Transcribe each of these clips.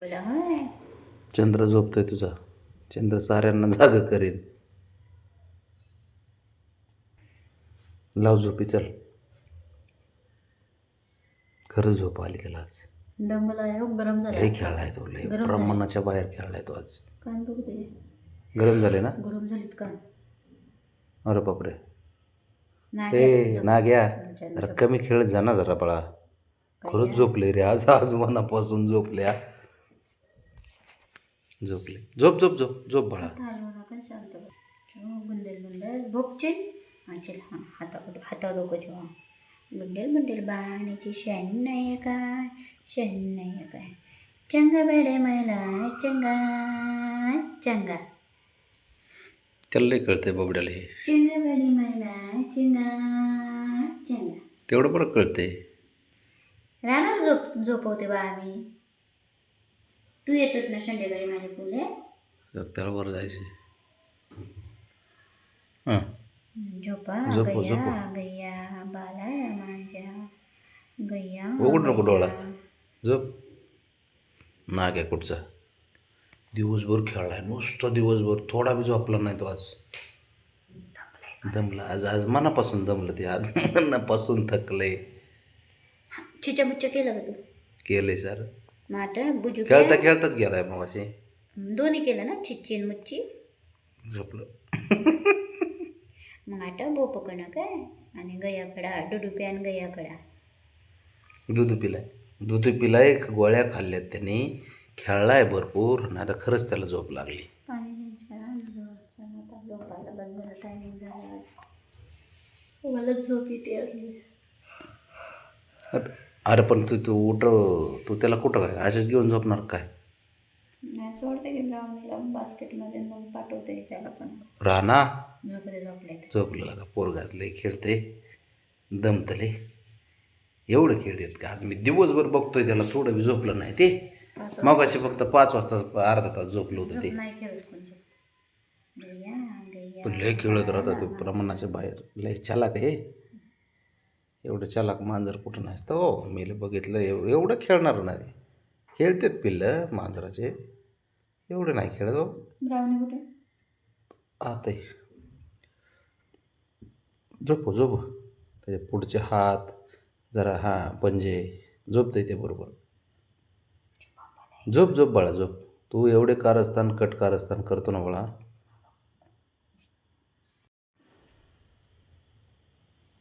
बोला होय. चंद्र झोपतोय तुझा. चंद्र साऱ्यांना जाग करेन. लाव झोपी चल. खरंच झोप आली त्याला आज. दमला आहे हो, गरम झाला लय खेळलाय तो, लय गरम झाले प्रमाणाच्या बाहेर खेळलाय तो आज. कान बघू तुझे गरम झाले ना. गरम झालीत कान. अरे बापरे. नाही ए नाग्या, घ्या जरा कमी खेळत जा ना जरा बाळा. खरंच झोपले रे आज. आज मनापासून झोपल्या. झोपले. झोप झोप झोप झोप बाळा. हलवू नका, शांत बस. बुंदेल बुंदेल भोपचे. हां चल, हां हातावर डोकं ठेवा. बुंदेल बुंदेल बाण्याची शॅन नाही काय, शॅन नाही काय. चंगा बेडे मला चंगा चंगा. त्याला लय कळतंय बबड्याला हे. चंगा बेडे मला चंगा चंगा. तेवढं बरं कळतंय. रानात झोपवते बा आम्ही. तू येतोस ना संध्याकाळी माझ्या फुले. त्याला वर जायचं. हां झोपा झोपव, गैया झोपव. गैया बाला माझ्या गैया. उघड नको डोळा. गैया. झोप. नाग्या कुठचा दिवसभर खेळलाय नुसतं दिवसभर. थोडा बी झोपला नाही तो आज. दमला आज. आज मनापासून दमलं ते आज. मनापासून थकलंय. चिच्या मुच्च्या केलं का तू? केलंय सर. माट बुजू खेळता खेळताच गेलाय मग असे. दोन्ही केलं ना, चिच्ची आणि मुच्ची. झोपलं. मग आता बोपकडं काय आणि गयाकडा डुडुपी आणि गयाकडा. दूध पिलाय. गोळ्या खाल्ल्यात त्याने. खेळलाय भरपूर. आणि आता खरंच त्याला झोप लागली. पाणी चेंज करा. झोपायला बस झालं, टायमिंग झाला आज. मला झोप येते असली. अरे पण तू उठ. तू त्याला कुठं काय असेच घेऊन झोपणार काय? नाही सोडते की ब्राउनीला बास्केटमध्ये, मग पाठवते त्याला पण. राणा झोपले. झोपलं का पोरगाज लय खेळते. दमतले. एवढं खेळत का आज मी दिवसभर बघतोय त्याला. थोडं बी झोपलं नाही ते. मग अशी फक्त 5 वाजता अर्धा तास झोपलं होतं ते. नाही खेळत कोण झोप. गैया गैया. पण लय खेळत राहता तो प्रमाणाच्या बाहेर. लय चालाक आहे. एवढं चालाक मांजर कुठं नसतं हो. मी बघितलं एवढं खेळणार नाही. खेळतात पिल्लं मांजराचे. एवढं नाही खेळत हो. ब्राउनी कुठे? आता झोपो झोपो. त्याचे पुढचे हात जरा हां पंजे झोपतं ते बरोबर. झोप झोप बाळा झोप. तू एवढे कारस्थान कट कारस्थान करतो ना बाळा.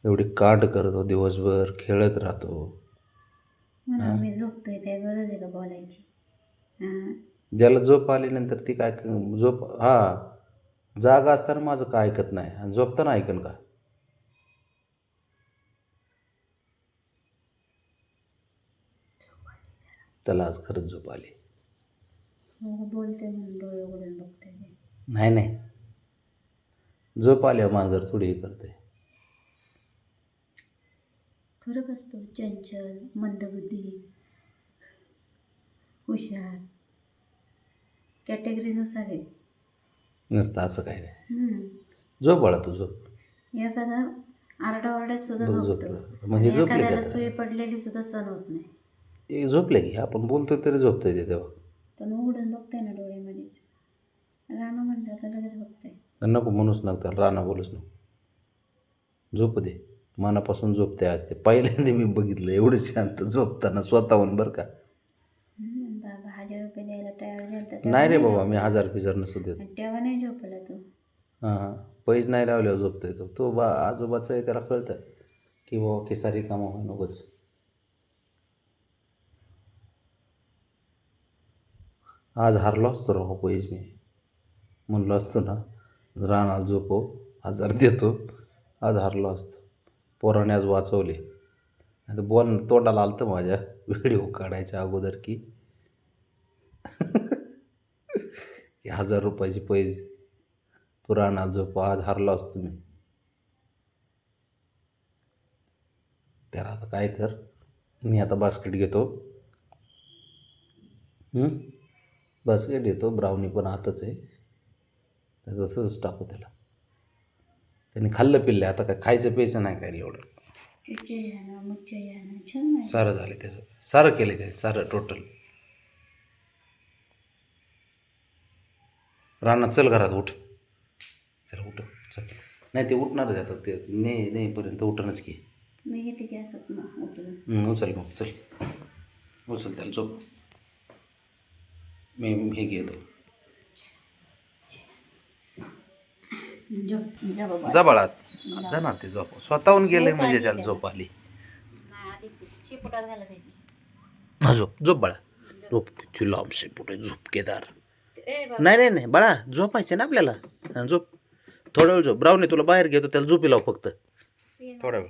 एवढी काट करतो दिवसभर. खेळत राहतो. मला मी झोपतोय, काय गरज आहे का बोलायची? हां ज्याला झोप आल्यानंतर ती काय झोप जागा असताना माझं काय ऐकत नाही आणि झोपताना ऐकन का? त्याला आज खरंच झोप आली. बोलते म्हणून डोळे उघडून बघते. नाही नाही. झोप आल्या मांजर थोडी हे करते. फरक असतो. चंचल, मंदबुद्धी, हुशार, कॅटेगरीनुसार आहे. नसतं असं काय नाही. झोप बाळा तू झोप. एखादा आरडाओरड्यात सुद्धा बरं झोपतो. झोपलं म्हणजे झोपले एखाद्याला का? सुई पडलेली सुद्धा सहन होत नाही. एक झोपले की आपण बोलतोय तरी झोपतंय ते तेव्हा. पण उघडून बघते ना डोळ्यामध्येच. राणू म्हणते आता लगेच बघते. नको म्हणूच नका त्याला. राणा बोलूच नको. झोपू दे. मनापासून झोपते आज ते. पहिल्यांदा मी बघितलं एवढं शांत झोपताना स्वतःहून बरं का. बाबा 1000 रुपये द्यायला तयार झाला. नाही रे बाबा, मी 1000 पिजर नसू देत. तेव्हा नाही झोपला तू. हां पैज नाही लावल्यावर झोपतोय तो. तो आजोबाचं आहे त्याला कळतं की बाबा केसारी कामं होय नकोच. आज हारलो असतो राहो पैज मी. म्हणलो असतो ना राणा झोपो 1000 देतो. आज हारलो असतो. पोराने आज वाचवले. आता तोंडाला आलं तर माझ्या व्हिडिओ काढायच्या अगोदर की 1000 रुपयाची पैज तू रानाला झोप. आज हारलो असतो मी. त्याला आता काय कर. मी आता बास्केट घेतो. बास्केट घेतो. ब्राउनी पण हातच आहे त्याचं. तसंच टाकू त्याला. त्यांनी खाल्लं पिल्लं. आता काय खायचं प्यायचं नाही काय एवढं. सारं झालं त्याचं. सारं केलं त्याचं सारं टोटल. रानात चल घरात उठ. चल उठ चल. नाही ते उठणारच आता ते नेईपर्यंत उठणच की. मी घेते की असंच मग उचलून. उचल मग चल. उचल त्याला झोप. मी हे घेतो. जा बाबा. जा बाळा जाणार ते झोप. स्वतःहून गेले झोप म्हणजे आली त्याला त्याला. झोप आली. नाही आधीच शिपुटात घाला त्याची. हा झोप झोप बाळा झोप. किती लांब शेपुटे झोपकेदार. ए बाबा. नाही बाळा झोपायचे ना आपल्याला. झोप थोडा वेळ झोप. ब्राऊन तुला बाहेर घेतो त्याला झोपी लाव फक्त थोडा वेळ.